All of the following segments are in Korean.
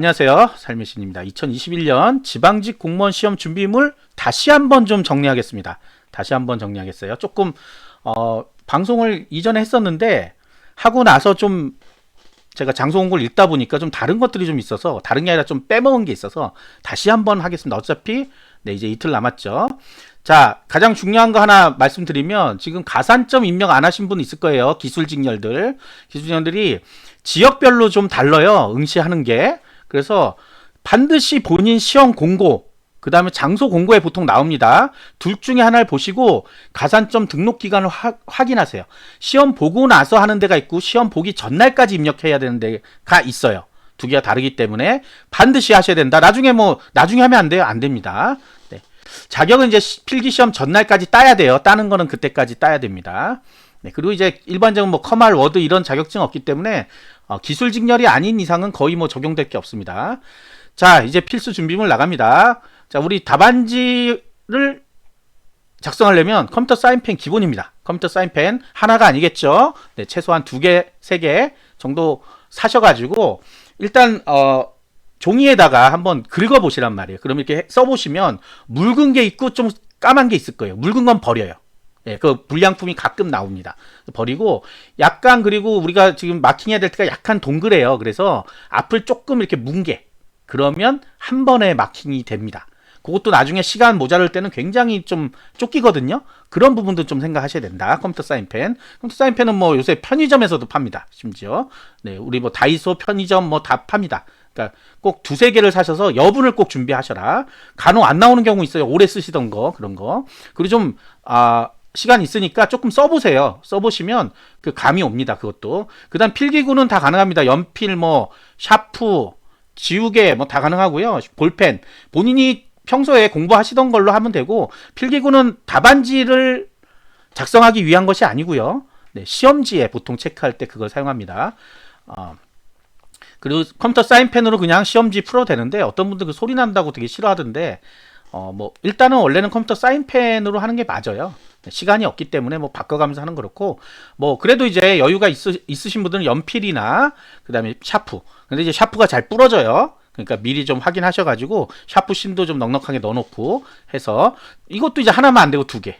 안녕하세요. 삶의 신입니다. 2021년 지방직 공무원 시험 준비물 다시 한번 좀 정리하겠습니다. 다시 한번 정리하겠어요. 조금 방송을 이전에 했었는데 하고 나서 좀 제가 장소 공고를 읽다 보니까 좀 다른 것들이 좀 있어서, 다른 게 아니라 좀 빼먹은 게 있어서 다시 한번 하겠습니다. 어차피 이제 이틀 남았죠. 자, 가장 중요한 거 하나 말씀드리면, 지금 가산점 입력 안 하신 분 있을 거예요. 기술직렬들이 지역별로 좀 달라요. 응시하는 게. 그래서 반드시 본인 시험 공고, 그 다음에 장소 공고에 보통 나옵니다. 둘 중에 하나를 보시고 가산점 등록 기간을 확인하세요. 시험 보고 나서 하는 데가 있고 시험 보기 전날까지 입력해야 되는 데가 있어요. 두 개가 다르기 때문에 반드시 하셔야 된다. 나중에 하면 안 돼요? 안 됩니다. 네. 자격은 이제 필기시험 전날까지 따야 돼요. 따는 거는 그때까지 따야 됩니다. 네. 그리고 이제 일반적으로 커말, 워드 이런 자격증 없기 때문에 기술직렬이 아닌 이상은 거의 적용될 게 없습니다. 자, 이제 필수 준비물 나갑니다. 자, 우리 답안지를 작성하려면 컴퓨터 사인펜 기본입니다. 컴퓨터 사인펜 하나가 아니겠죠. 네, 최소한 2개, 3개 정도 사셔가지고 일단 종이에다가 한번 긁어보시란 말이에요. 그럼 이렇게 써보시면 묽은 게 있고 좀 까만 게 있을 거예요. 묽은 건 버려요. 예, 그 불량품이 가끔 나옵니다. 버리고 약간, 그리고 우리가 지금 마킹해야 될 때가 약간 동그래요. 그래서 앞을 조금 이렇게 뭉개, 그러면 한 번에 마킹이 됩니다. 그것도 나중에 시간 모자랄 때는 굉장히 좀 쫓기거든요. 그런 부분도 좀 생각하셔야 된다. 컴퓨터 사인펜. 컴퓨터 사인펜은 요새 편의점에서도 팝니다. 심지어. 네, 우리 다이소, 편의점 다 팝니다. 그러니까 꼭 2-3개를 사셔서 여분을 꼭 준비하셔라. 간혹 안 나오는 경우 있어요. 오래 쓰시던 거, 그런 거. 그리고 좀 시간 있으니까 조금 써보세요. 써보시면 그 감이 옵니다. 그것도. 그 다음 필기구는 다 가능합니다. 연필, 샤프, 지우개 다 가능하고요. 볼펜. 본인이 평소에 공부하시던 걸로 하면 되고, 필기구는 답안지를 작성하기 위한 것이 아니고요. 네, 시험지에 보통 체크할 때 그걸 사용합니다. 그리고 컴퓨터 사인펜으로 그냥 시험지 풀어도 되는데, 어떤 분들 그 소리 난다고 되게 싫어하던데, 일단은 원래는 컴퓨터 사인펜으로 하는 게 맞아요. 시간이 없기 때문에 바꿔가면서 하는 거 그렇고, 그래도 이제 여유가 있으신 분들은 연필이나 그 다음에 샤프. 근데 이제 샤프가 잘 부러져요. 그러니까 미리 좀 확인하셔가지고 샤프 심도 좀 넉넉하게 넣어놓고 해서, 이것도 이제 하나만 안 되고 2개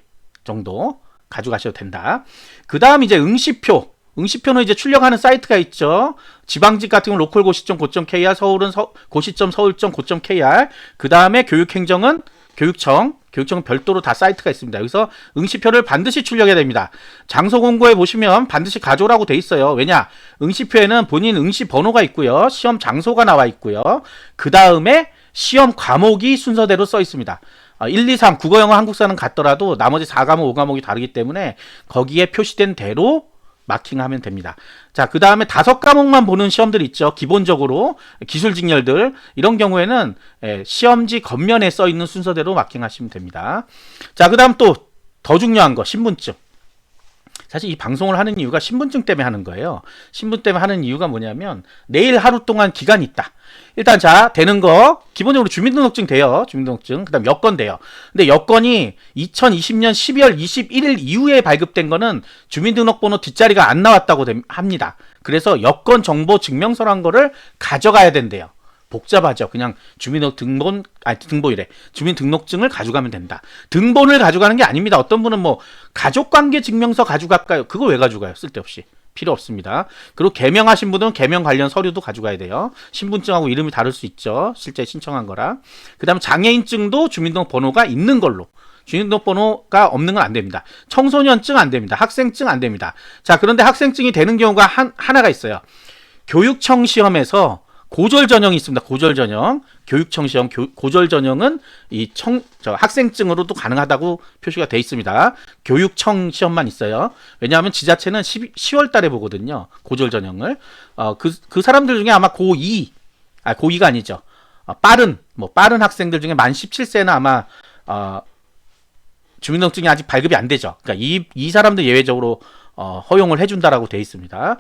정도 가져가셔도 된다. 그 다음 이제 응시표는 이제 출력하는 사이트가 있죠. 지방직 같은 경우는 lokal고시점.go.kr, 서울은 고시점.서울.go.kr, 그 다음에 교육행정은 교육청은 별도로 다 사이트가 있습니다. 여기서 응시표를 반드시 출력해야 됩니다. 장소 공고에 보시면 반드시 가져오라고 돼 있어요. 왜냐? 응시표에는 본인 응시 번호가 있고요. 시험 장소가 나와 있고요. 그 다음에 시험 과목이 순서대로 써 있습니다. 1, 2, 3 국어, 영어, 한국사는 같더라도 나머지 4과목, 5과목이 다르기 때문에 거기에 표시된 대로 마킹하면 됩니다. 자, 그 다음에 5과목만 보는 시험들 있죠. 기본적으로 기술직렬들, 이런 경우에는 시험지 겉면에 써 있는 순서대로 마킹하시면 됩니다. 자, 그 다음 또 더 중요한 거, 신분증. 사실 이 방송을 하는 이유가 신분증 때문에 하는 거예요. 신분 때문에 하는 이유가 뭐냐면, 내일 하루 동안 기간이 있다. 일단 되는 거 기본적으로 주민등록증 돼요. 주민등록증. 그 다음 여권 돼요. 근데 여권이 2020년 12월 21일 이후에 발급된 거는 주민등록번호 뒷자리가 안 나왔다고 합니다. 그래서 여권 정보 증명서란 거를 가져가야 된대요. 복잡하죠. 그냥 주민등록증을 가져가면 된다. 등본을 가져가는 게 아닙니다. 어떤 분은 가족관계 증명서 가져갈까요? 그거 왜 가져가요? 쓸데없이. 필요 없습니다. 그리고 개명하신 분은 개명 관련 서류도 가져가야 돼요. 신분증하고 이름이 다를 수 있죠. 실제 신청한 거랑. 그 다음에 장애인증도 주민등록번호가 있는 걸로. 주민등록번호가 없는 건 안 됩니다. 청소년증 안 됩니다. 학생증 안 됩니다. 자, 그런데 학생증이 되는 경우가 하나가 있어요. 교육청 시험에서 고졸 전형이 있습니다. 고졸 전형. 교육청 시험 고졸 전형은 학생증으로도 가능하다고 표시가 돼 있습니다. 교육청 시험만 있어요. 왜냐하면 지자체는 10월 달에 보거든요. 고졸 전형을. 그 사람들 중에 아마 고2가 아니죠. 빠른 학생들 중에 만 17세는 아마 주민등록증이 아직 발급이 안 되죠. 그러니까 이 사람들 예외적으로 허용을 해준다라고 돼 있습니다.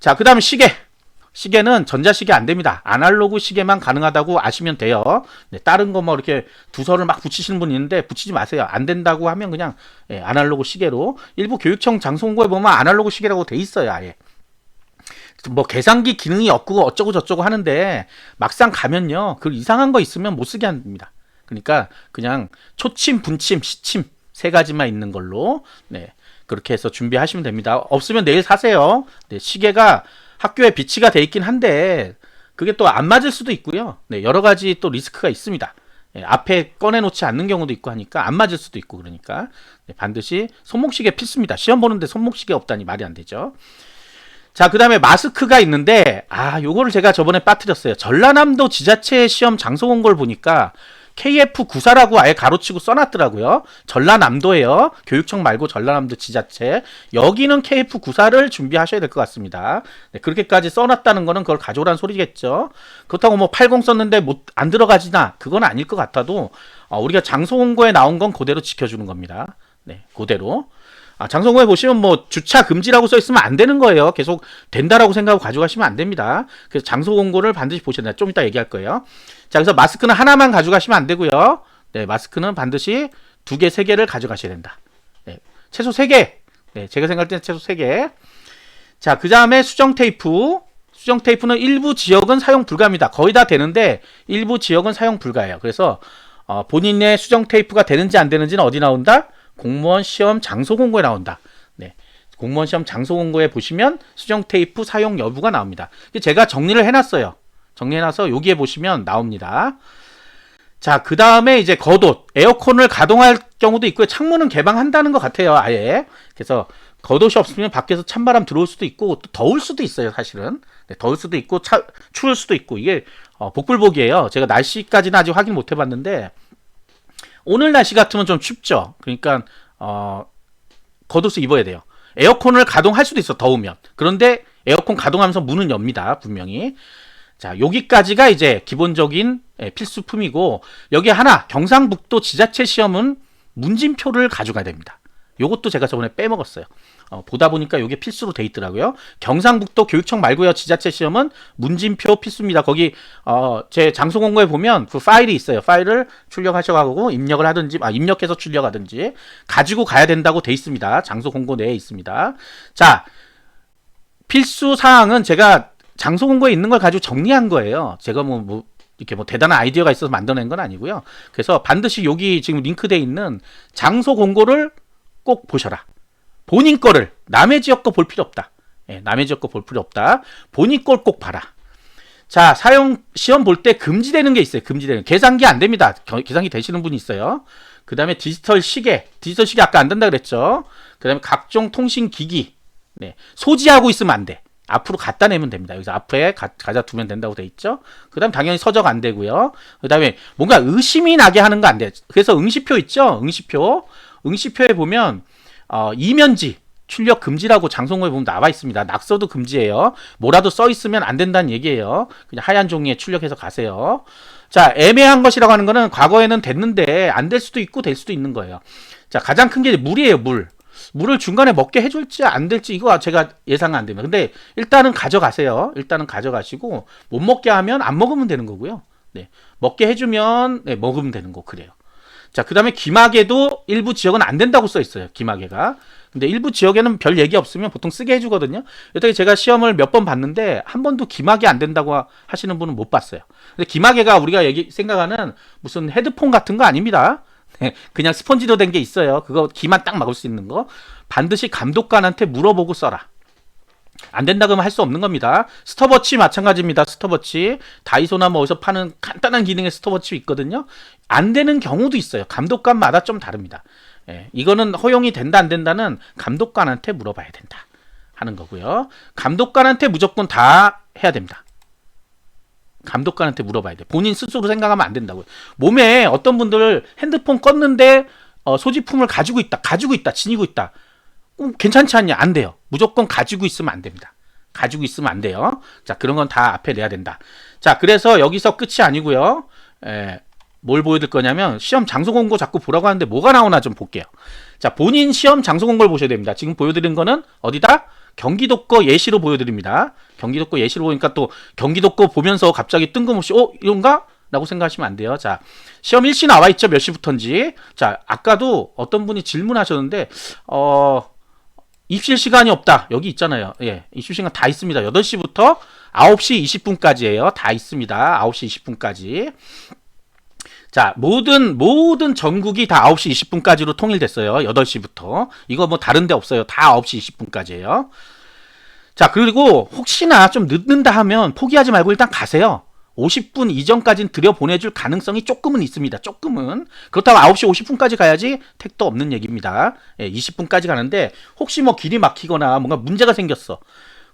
자, 그 다음에 시계는 전자시계 안 됩니다. 아날로그 시계만 가능하다고 아시면 돼요. 네, 다른 거 이렇게 두서를 막 붙이시는 분 있는데 붙이지 마세요. 안 된다고 하면 그냥 아날로그 시계로. 일부 교육청 장소 공고에 보면 아날로그 시계라고 돼 있어요. 아예. 뭐 계산기 기능이 없고 어쩌고 저쩌고 하는데 막상 가면요. 그 이상한 거 있으면 못 쓰게 합니다. 그러니까 그냥 초침, 분침, 시침 세 가지만 있는 걸로 네. 그렇게 해서 준비하시면 됩니다. 없으면 내일 사세요. 네, 시계가 학교에 비치가 돼 있긴 한데 그게 또 안 맞을 수도 있고요. 네, 여러 가지 또 리스크가 있습니다. 네, 앞에 꺼내놓지 않는 경우도 있고 하니까 안 맞을 수도 있고 그러니까 네, 반드시 손목시계 필수입니다. 시험 보는데 손목시계 없다니 말이 안 되죠. 자, 그 다음에 마스크가 있는데 요거를 제가 저번에 빠뜨렸어요. 전라남도 지자체 시험 장소 공고를 보니까 KF94라고 아예 가로치고 써놨더라고요. 전라남도예요. 교육청 말고 전라남도 지자체. 여기는 KF94를 준비하셔야 될 것 같습니다. 네, 그렇게까지 써놨다는 거는 그걸 가져오라는 소리겠죠. 그렇다고 뭐 80 썼는데 안 들어가지나 그건 아닐 것 같아도 우리가 장소 공고에 나온 건 그대로 지켜주는 겁니다. 네, 그대로. 장소공고에 보시면 뭐 주차 금지라고 써 있으면 안 되는 거예요. 계속 된다라고 생각하고 가져가시면 안 됩니다. 그래서 장소 공고를 반드시 보셔야 돼요. 좀 이따 얘기할 거예요. 자, 그래서 마스크는 하나만 가져가시면 안 되고요. 네, 마스크는 반드시 2개, 3개를 가져가셔야 된다. 네, 최소 3개. 네, 제가 생각할 때는 최소 3개. 자, 그 다음에 수정 테이프. 수정 테이프는 일부 지역은 사용 불가입니다. 거의 다 되는데 일부 지역은 사용 불가예요. 그래서 본인의 수정 테이프가 되는지 안 되는지는 어디 나온다? 공무원 시험 장소 공고에 나온다. 네. 공무원 시험 장소 공고에 보시면 수정 테이프 사용 여부가 나옵니다. 제가 정리를 해놨어요. 정리해놔서 여기에 보시면 나옵니다. 자, 그 다음에 이제 겉옷, 에어컨을 가동할 경우도 있고요. 창문은 개방한다는 것 같아요. 아예. 그래서 겉옷이 없으면 밖에서 찬바람 들어올 수도 있고 또 더울 수도 있어요. 사실은. 네, 더울 수도 있고 추울 수도 있고 이게 복불복이에요. 제가 날씨까지는 아직 확인 못 해봤는데 오늘 날씨 같으면 좀 춥죠. 그러니까 겉옷을 입어야 돼요. 에어컨을 가동할 수도 있어. 더우면. 그런데 에어컨 가동하면서 문은 엽니다. 분명히. 자, 여기까지가 이제 기본적인 필수품이고 여기 하나 경상북도 지자체 시험은 문진표를 가져가야 됩니다. 요것도 제가 저번에 빼먹었어요. 보다 보니까 이게 필수로 돼 있더라고요. 경상북도 교육청 말고요. 지자체 시험은 문진표 필수입니다. 거기 제 장소 공고에 보면 그 파일이 있어요. 파일을 출력하셔가지고 입력을 하든지 입력해서 출력하든지 가지고 가야 된다고 돼 있습니다. 장소 공고 내에 있습니다. 자, 필수 사항은 제가 장소 공고에 있는 걸 가지고 정리한 거예요. 제가 이렇게 대단한 아이디어가 있어서 만들어낸 건 아니고요. 그래서 반드시 여기 지금 링크되어 있는 장소 공고를 꼭 보셔라. 본인 거를 남의 지역 거 볼 필요 없다. 예, 남의 지역 거 볼 필요 없다. 본인 걸 꼭 봐라. 자, 시험 볼 때 금지되는 게 있어요. 금지되는 계산기 안 됩니다. 계산기 되시는 분이 있어요. 그 다음에 디지털 시계 아까 안 된다 그랬죠. 그 다음에 각종 통신 기기 소지하고 있으면 안 돼. 앞으로 갖다 내면 됩니다. 여기서 앞에 가져 두면 된다고 돼 있죠. 그 다음 당연히 서적 안 되고요. 그 다음에 뭔가 의심이 나게 하는 거 안 돼. 그래서 응시표 있죠. 응시표에 보면 이면지 출력 금지라고 장소공고에 보면 나와 있습니다. 낙서도 금지예요. 뭐라도 써 있으면 안 된다는 얘기예요. 그냥 하얀 종이에 출력해서 가세요. 자, 애매한 것이라고 하는 거는 과거에는 됐는데 안 될 수도 있고 될 수도 있는 거예요. 자, 가장 큰 게 물이에요. 물을 중간에 먹게 해줄지 안 될지 이거 제가 예상은 안 됩니다. 근데 일단은 가져가세요. 일단은 가져가시고 못 먹게 하면 안 먹으면 되는 거고요. 네, 먹게 해주면 먹으면 되는 거 그래요. 자, 그 다음에 기마개도 일부 지역은 안 된다고 써 있어요. 기마개가. 근데 일부 지역에는 별 얘기 없으면 보통 쓰게 해주거든요. 여태까지 제가 시험을 몇 번 봤는데 한 번도 기마개 안 된다고 하시는 분은 못 봤어요. 근데 기마개가 우리가 생각하는 무슨 헤드폰 같은 거 아닙니다. 그냥 스펀지로 된 게 있어요. 그거 기만 딱 막을 수 있는 거. 반드시 감독관한테 물어보고 써라. 안 된다 그러면 할 수 없는 겁니다. 스톱워치 마찬가지입니다. 스톱워치 다이소나 뭐 어디서 파는 간단한 기능의 스톱워치 있거든요. 안 되는 경우도 있어요. 감독관마다 좀 다릅니다. 이거는 허용이 된다 안 된다는 감독관한테 물어봐야 된다 하는 거고요. 감독관한테 무조건 다 해야 됩니다. 감독관한테 물어봐야 돼. 본인 스스로 생각하면 안 된다고요. 몸에 어떤 분들 핸드폰 껐는데 소지품을 가지고 있다, 지니고 있다. 괜찮지 않냐? 안 돼요. 무조건 가지고 있으면 안 됩니다. 가지고 있으면 안 돼요. 자, 그런 건 다 앞에 내야 된다. 자, 그래서 여기서 끝이 아니고요. 뭘 보여드릴 거냐면 시험 장소 공고 자꾸 보라고 하는데 뭐가 나오나 좀 볼게요. 자, 본인 시험 장소 공고를 보셔야 됩니다. 지금 보여드린 거는 어디다? 경기도 거 예시로 보여드립니다. 경기도 거 예시로 보니까 또 경기도 거 보면서 갑자기 뜬금없이 이런가? 라고 생각하시면 안 돼요. 자, 시험 일시 나와 있죠. 몇 시부터인지. 자, 아까도 어떤 분이 질문하셨는데 입실 시간이 없다. 여기 있잖아요. 예, 입실 시간 다 있습니다. 8시부터 9시 20분까지예요. 다 있습니다. 9시 20분까지. 자, 모든 전국이 다 9시 20분까지로 통일됐어요. 8시부터. 이거 뭐 다른 데 없어요. 다 9시 20분까지예요. 자, 그리고 혹시나 좀 늦는다 하면 포기하지 말고 일단 가세요. 50분 이전까지는 들여보내줄 가능성이 조금은 있습니다. 조금은. 그렇다고 9시 50분까지 가야지 택도 없는 얘기입니다. 예, 20분까지 가는데 혹시 뭐 길이 막히거나 뭔가 문제가 생겼어.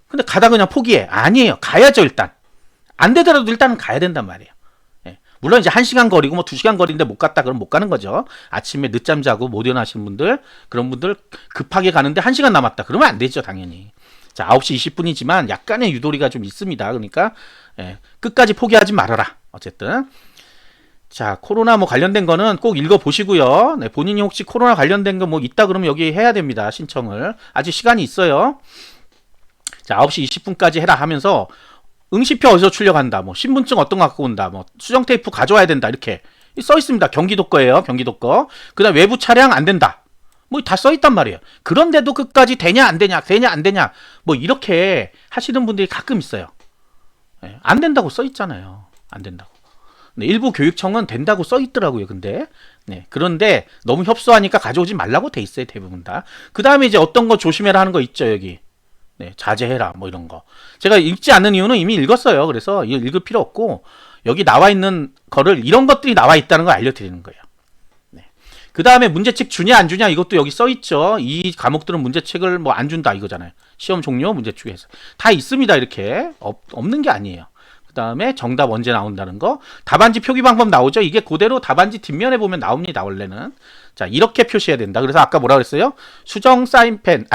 근데 가다 그냥 포기해. 아니에요. 가야죠, 일단. 안 되더라도 일단은 가야 된단 말이에요. 예, 물론 이제 1시간 거리고 뭐 2시간 거리인데 못 갔다 그러면 못 가는 거죠. 아침에 늦잠 자고 못 일어나시는 분들, 그런 분들 급하게 가는데 1시간 남았다. 그러면 안 되죠, 당연히. 자, 9시 20분이지만 약간의 유도리가 좀 있습니다. 그러니까 예, 끝까지 포기하지 말아라. 어쨌든 자, 코로나 뭐 관련된 거는 꼭 읽어보시고요. 네, 본인이 혹시 코로나 관련된 거 뭐 있다 그러면 여기 해야 됩니다. 신청을. 아직 시간이 있어요. 자, 9시 20분까지 해라 하면서 응시표 어디서 출력한다. 뭐 신분증 어떤 거 갖고 온다. 뭐 수정 테이프 가져와야 된다. 이렇게 써 있습니다. 경기도 거예요. 경기도 거. 그다음 외부 차량 안 된다. 뭐 다 써 있단 말이에요. 그런데도 끝까지 되냐 안 되냐 안 되냐 뭐 이렇게 하시는 분들이 가끔 있어요. 네, 안 된다고 써 있잖아요. 안 된다고. 네, 일부 교육청은 된다고 써 있더라고요. 근데 네, 그런데 너무 협소하니까 가져오지 말라고 돼 있어요. 대부분 다. 그 다음에 이제 어떤 거 조심해라 하는 거 있죠. 여기. 네, 자제해라 뭐 이런 거. 제가 읽지 않는 이유는 이미 읽었어요. 그래서 이거 읽을 필요 없고 여기 나와 있는 거를 이런 것들이 나와 있다는 걸 알려드리는 거예요. 그 다음에 문제책 주냐 안 주냐 이것도 여기 써 있죠. 이 과목들은 문제책을 뭐 안 준다 이거잖아요. 시험 종료 문제축에서 다 있습니다. 이렇게 없는 게 아니에요. 그 다음에 정답 언제 나온다는 거, 답안지 표기 방법 나오죠. 이게 그대로 답안지 뒷면에 보면 나옵니다. 원래는. 자, 이렇게 표시해야 된다. 그래서 아까 뭐라 그랬어요? 사인펜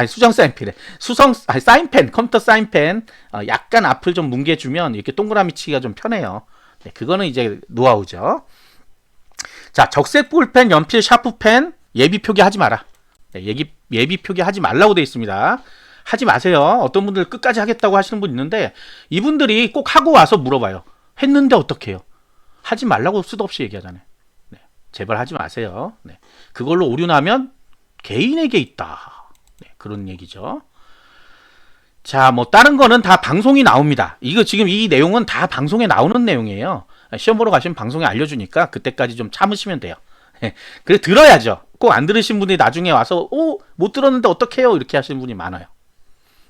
컴퓨터 사인펜 약간 앞을 좀 뭉개주면 이렇게 동그라미 치기가 좀 편해요. 네, 그거는 이제 노하우죠. 자, 적색 볼펜, 연필, 샤프펜 예비 표기하지 마라. 네, 예비 표기하지 말라고 되어 있습니다. 하지 마세요. 어떤 분들 끝까지 하겠다고 하시는 분 있는데 이분들이 꼭 하고 와서 물어봐요. 했는데 어떡해요? 하지 말라고 수도 없이 얘기하잖아요. 네, 제발 하지 마세요. 네, 그걸로 오류 나면 개인에게 있다. 네, 그런 얘기죠. 자, 뭐 다른 거는 다 방송이 나옵니다. 이거 지금 이 내용은 다 방송에 나오는 내용이에요. 시험 보러 가시면 방송에 알려주니까 그때까지 좀 참으시면 돼요. 그래 들어야죠. 꼭 안 들으신 분이 나중에 와서 못 들었는데 어떡해요? 이렇게 하시는 분이 많아요.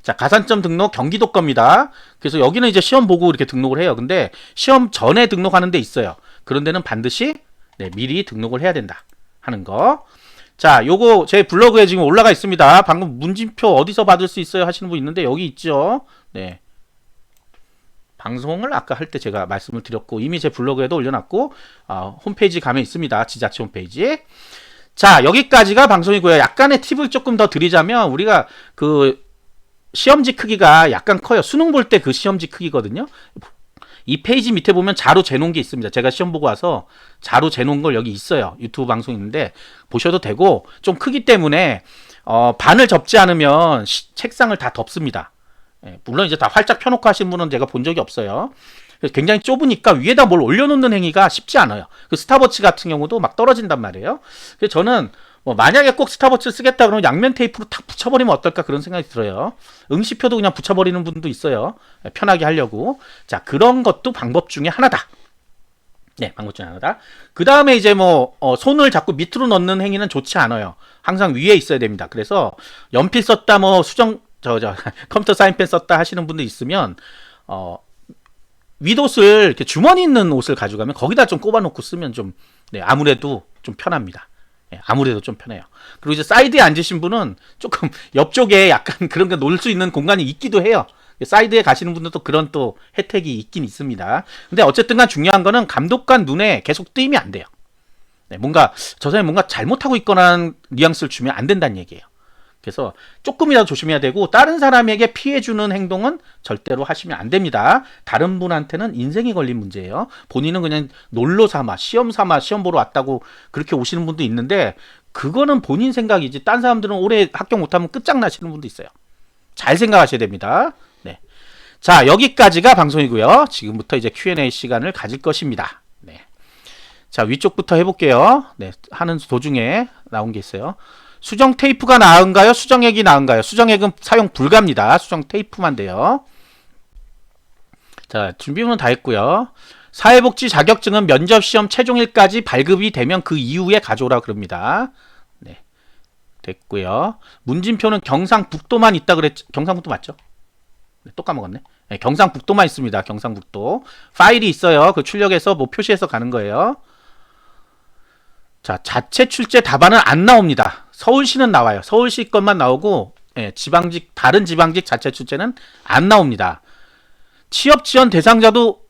자, 가산점 등록 경기도 겁니다. 그래서 여기는 이제 시험 보고 이렇게 등록을 해요. 근데 시험 전에 등록하는 데 있어요. 그런 데는 반드시 네, 미리 등록을 해야 된다 하는 거. 자, 요거 제 블로그에 지금 올라가 있습니다. 방금 문진표 어디서 받을 수 있어요 하시는 분 있는데 여기 있죠. 네. 방송을 아까 할 때 제가 말씀을 드렸고 이미 제 블로그에도 올려놨고 홈페이지 가면 있습니다. 지자체 홈페이지. 자, 여기까지가 방송이고요. 약간의 팁을 조금 더 드리자면 우리가 그 시험지 크기가 약간 커요. 수능 볼 때 그 시험지 크기거든요. 이 페이지 밑에 보면 자로 재놓은 게 있습니다. 제가 시험 보고 와서 자로 재놓은 걸 여기 있어요. 유튜브 방송 있는데 보셔도 되고 좀 크기 때문에 반을 접지 않으면 책상을 다 덮습니다. 예, 물론 이제 다 활짝 펴놓고 하신 분은 제가 본 적이 없어요. 굉장히 좁으니까 위에다 뭘 올려놓는 행위가 쉽지 않아요. 그 스타버치 같은 경우도 막 떨어진단 말이에요. 그래서 저는 뭐 만약에 꼭 스타버치를 쓰겠다 그러면 양면 테이프로 탁 붙여버리면 어떨까 그런 생각이 들어요. 응시표도 그냥 붙여버리는 분도 있어요. 편하게 하려고. 자, 그런 것도 방법 중에 하나다. 네, 방법 중에 하나다. 그 다음에 이제 뭐 손을 자꾸 밑으로 넣는 행위는 좋지 않아요. 항상 위에 있어야 됩니다. 그래서 연필 썼다 뭐 컴퓨터 사인펜 썼다 하시는 분들 있으면 윗옷을 이렇게 주머니 있는 옷을 가져가면 거기다 좀 꼽아놓고 쓰면 좀 네, 아무래도 좀 편합니다. 네, 아무래도 좀 편해요. 그리고 이제 사이드에 앉으신 분은 조금 옆쪽에 약간 그런 게 놓을 수 있는 공간이 있기도 해요. 사이드에 가시는 분들도 그런 또 혜택이 있긴 있습니다. 근데 어쨌든 간 중요한 거는 감독관 눈에 계속 뜨이면 안 돼요. 네, 저 사람이 뭔가 잘못하고 있거나 뉘앙스를 주면 안 된다는 얘기예요. 그래서 조금이라도 조심해야 되고 다른 사람에게 피해주는 행동은 절대로 하시면 안 됩니다. 다른 분한테는 인생이 걸린 문제예요. 본인은 그냥 놀러 삼아 시험 보러 왔다고 그렇게 오시는 분도 있는데 그거는 본인 생각이지 딴 사람들은 올해 합격 못하면 끝장나시는 분도 있어요. 잘 생각하셔야 됩니다. 네. 자, 여기까지가 방송이고요. 지금부터 이제 Q&A 시간을 가질 것입니다. 네. 자, 위쪽부터 해볼게요. 네, 하는 도중에 나온 게 있어요. 수정 테이프가 나은가요? 수정액이 나은가요? 수정액은 사용 불가입니다. 수정 테이프만 돼요. 자, 준비물은 다 했고요. 사회복지 자격증은 면접시험 최종일까지 발급이 되면 그 이후에 가져오라 그럽니다. 네, 됐고요. 문진표는 경상북도만 있다 그랬죠? 경상북도 맞죠? 네, 또 까먹었네. 네, 경상북도만 있습니다. 경상북도. 파일이 있어요. 그 출력해서 뭐 표시해서 가는 거예요. 자, 자체 출제 답안은 안 나옵니다. 서울시는 나와요. 서울시 것만 나오고, 예, 지방직, 다른 지방직 자체 출제는 안 나옵니다. 취업 지원 대상자도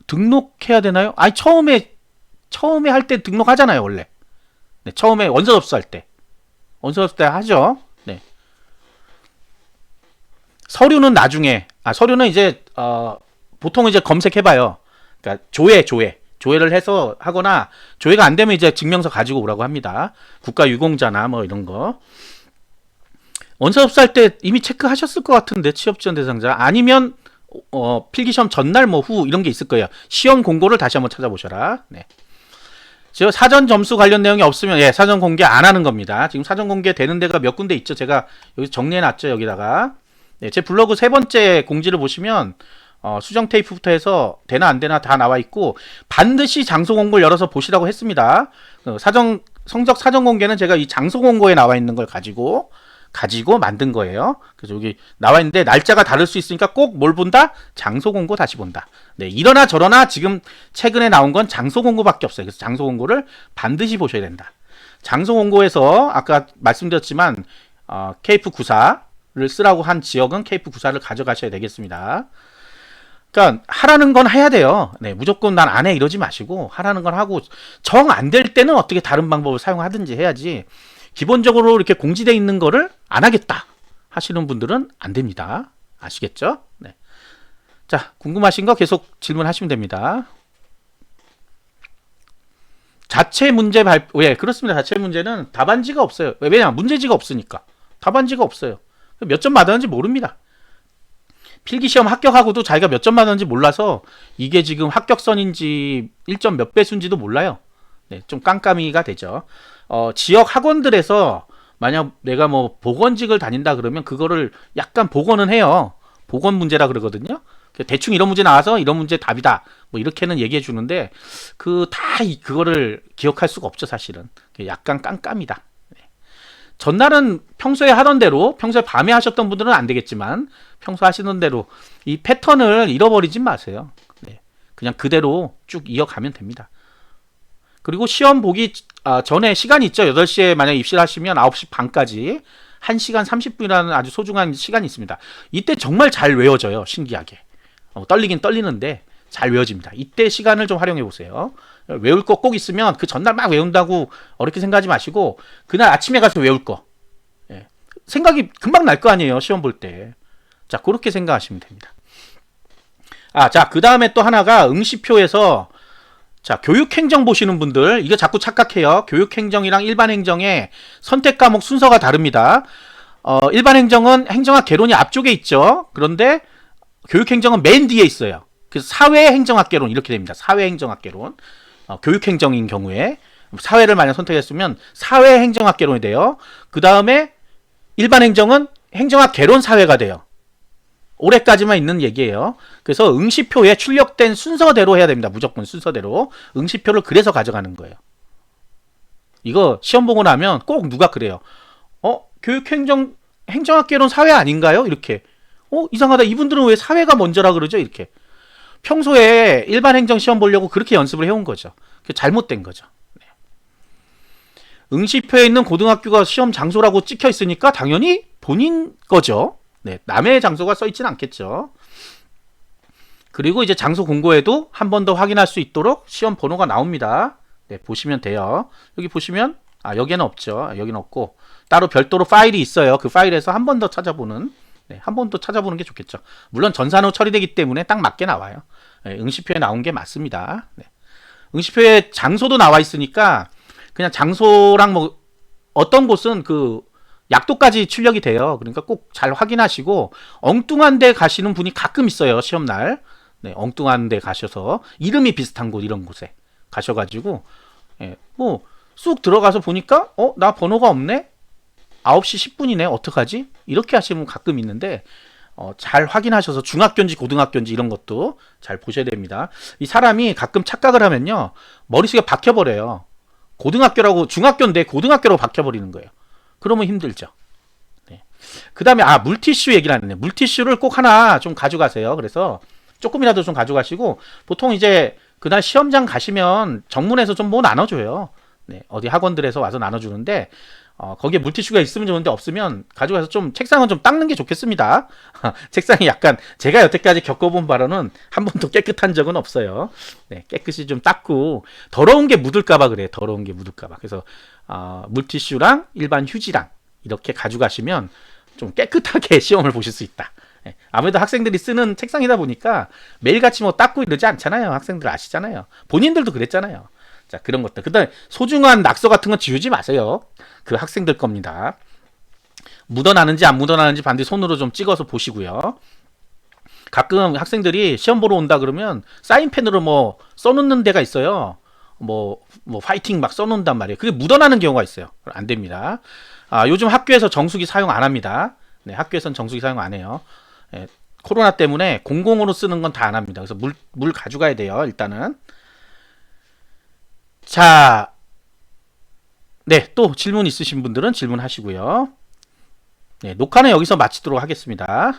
등록해야 되나요? 아니, 처음에 할 때 등록하잖아요, 원래. 네, 처음에 원서 접수할 때. 원서 접수 때 하죠. 네. 서류는 나중에, 서류는 이제, 보통 이제 검색해봐요. 그러니까 조회를 해서 하거나, 조회가 안 되면 이제 증명서 가지고 오라고 합니다. 국가유공자나 뭐 이런 거. 원서 접수할 때 이미 체크하셨을 것 같은데, 취업지원 대상자. 아니면, 필기시험 전날 뭐 후 이런 게 있을 거예요. 시험 공고를 다시 한번 찾아보셔라. 네. 저 사전 점수 관련 내용이 없으면, 예, 사전 공개 안 하는 겁니다. 지금 사전 공개 되는 데가 몇 군데 있죠. 제가 여기 정리해놨죠, 여기다가. 네, 제 블로그 세 번째 공지를 보시면, 수정 테이프부터 해서 되나 안 되나 다 나와 있고, 반드시 장소 공고를 열어서 보시라고 했습니다. 성적 사전 공개는 제가 이 장소 공고에 나와 있는 걸 가지고 만든 거예요. 그래서 여기 나와 있는데 날짜가 다를 수 있으니까 꼭 뭘 본다? 장소 공고 다시 본다. 네, 이러나 저러나 지금 최근에 나온 건 장소 공고밖에 없어요. 그래서 장소 공고를 반드시 보셔야 된다. 장소 공고에서 아까 말씀드렸지만 KF94를 쓰라고 한 지역은 KF94를 가져가셔야 되겠습니다. 그러니까 하라는 건 해야 돼요. 네, 무조건 난 안 해 이러지 마시고 하라는 건 하고 정 안 될 때는 어떻게 다른 방법을 사용하든지 해야지. 기본적으로 이렇게 공지되어 있는 거를 안 하겠다 하시는 분들은 안 됩니다. 아시겠죠? 네. 자, 궁금하신 거 계속 질문하시면 됩니다. 자체 문제 예, 그렇습니다. 자체 문제는 답안지가 없어요. 왜냐? 문제지가 없으니까. 답안지가 없어요. 몇 점 받았는지 모릅니다. 필기시험 합격하고도 자기가 몇 점 받았는지 몰라서 이게 지금 합격선인지 1점 몇 배수인지도 몰라요. 네, 좀 깜깜이가 되죠. 지역 학원들에서 만약 내가 뭐 보건직을 다닌다 그러면 그거를 약간 복원은 해요. 복원 문제라 그러거든요. 대충 이런 문제 나와서 이런 문제 답이다. 뭐 이렇게는 얘기해 주는데 그거를 기억할 수가 없죠, 사실은. 약간 깜깜이다. 네. 전날은 평소에 하던 대로, 평소에 밤에 하셨던 분들은 안 되겠지만 평소 하시던 대로 이 패턴을 잃어버리지 마세요. 네. 그냥 그대로 쭉 이어가면 됩니다. 그리고 시험 보기 전에 시간이 있죠. 8시에 만약 입시를 하시면 9시 반까지 1시간 30분이라는 아주 소중한 시간이 있습니다. 이때 정말 잘 외워져요. 신기하게. 떨리긴 떨리는데 잘 외워집니다. 이때 시간을 좀 활용해 보세요. 외울 거 꼭 있으면 그 전날 막 외운다고 어렵게 생각하지 마시고 그날 아침에 가서 외울 거. 예. 생각이 금방 날 거 아니에요. 시험 볼 때. 자, 그렇게 생각하시면 됩니다. 자, 그 다음에 또 하나가 응시표에서 자, 교육행정 보시는 분들, 이거 자꾸 착각해요. 교육행정이랑 일반행정의 선택 과목 순서가 다릅니다. 일반행정은 행정학 개론이 앞쪽에 있죠. 그런데 교육행정은 맨 뒤에 있어요. 그래서 사회행정학 개론 이렇게 됩니다. 사회행정학 개론. 교육행정인 경우에 사회를 만약 선택했으면 사회행정학 개론이 돼요. 그 다음에 일반행정은 행정학 개론 사회가 돼요. 올해까지만 있는 얘기예요. 그래서 응시표에 출력된 순서대로 해야 됩니다. 무조건 순서대로. 응시표를 그래서 가져가는 거예요. 이거 시험 보고 나면 꼭 누가 그래요. 교육행정, 행정학개론 사회 아닌가요? 이렇게. 이상하다. 이분들은 왜 사회가 먼저라 그러죠? 이렇게. 평소에 일반 행정 시험 보려고 그렇게 연습을 해온 거죠. 그게 잘못된 거죠. 네. 응시표에 있는 고등학교가 시험 장소라고 찍혀 있으니까 당연히 본인 거죠. 네, 남의 장소가 써있지는 않겠죠. 그리고 이제 장소 공고에도 한 번 더 확인할 수 있도록 시험 번호가 나옵니다. 네, 보시면 돼요. 여기 보시면 여기는 없죠. 여기는 없고 따로 별도로 파일이 있어요. 그 파일에서 한 번 더 찾아보는, 네, 한 번 더 찾아보는 게 좋겠죠. 물론 전산으로 처리되기 때문에 딱 맞게 나와요. 네, 응시표에 나온 게 맞습니다. 네. 응시표에 장소도 나와 있으니까 그냥 장소랑 뭐 어떤 곳은 그 약도까지 출력이 돼요. 그러니까 꼭 잘 확인하시고 엉뚱한 데 가시는 분이 가끔 있어요. 시험날. 네, 엉뚱한 데 가셔서 이름이 비슷한 곳 이런 곳에 가셔가지고 뭐 쑥 들어가서 보니까 나 번호가 없네? 9시 10분이네. 어떡하지? 이렇게 하시는 분 가끔 있는데 잘 확인하셔서 중학교인지 고등학교인지 이런 것도 잘 보셔야 됩니다. 이 사람이 가끔 착각을 하면요. 머릿속에 박혀버려요. 고등학교라고 중학교인데 고등학교라고 박혀버리는 거예요. 그러면 힘들죠. 네. 그 다음에 물티슈 얘기를 하는데 물티슈를 꼭 하나 좀 가져가세요. 그래서 조금이라도 좀 가져가시고 보통 이제 그날 시험장 가시면 정문에서 좀 뭐 나눠줘요. 네, 어디 학원들에서 와서 나눠주는데 거기에 물티슈가 있으면 좋은데 없으면 가져가서 좀 책상은 좀 닦는 게 좋겠습니다. 책상이 약간 제가 여태까지 겪어본 바로는 한 번도 깨끗한 적은 없어요. 네, 깨끗이 좀 닦고 더러운 게 묻을까봐 그래요. 더러운 게 묻을까봐. 그래서 물티슈랑 일반 휴지랑 이렇게 가져가시면 좀 깨끗하게 시험을 보실 수 있다. 네, 아무래도 학생들이 쓰는 책상이다 보니까 매일같이 뭐 닦고 이러지 않잖아요. 학생들 아시잖아요. 본인들도 그랬잖아요. 자, 그런 것들. 그다음에 소중한 낙서 같은 건 지우지 마세요. 그 학생들 겁니다. 묻어나는지 안 묻어나는지 반드시 손으로 좀 찍어서 보시고요. 가끔 학생들이 시험 보러 온다 그러면 사인펜으로 뭐 써놓는 데가 있어요. 뭐 파이팅 막 써놓는단 말이에요. 그게 묻어나는 경우가 있어요. 안 됩니다. 요즘 학교에서 정수기 사용 안 합니다. 네, 학교에서는 정수기 사용 안 해요. 네, 코로나 때문에 공공으로 쓰는 건 다 안 합니다. 그래서 물 가져가야 돼요. 일단은. 자, 네, 또 질문 있으신 분들은 질문하시고요. 네, 녹화는 여기서 마치도록 하겠습니다.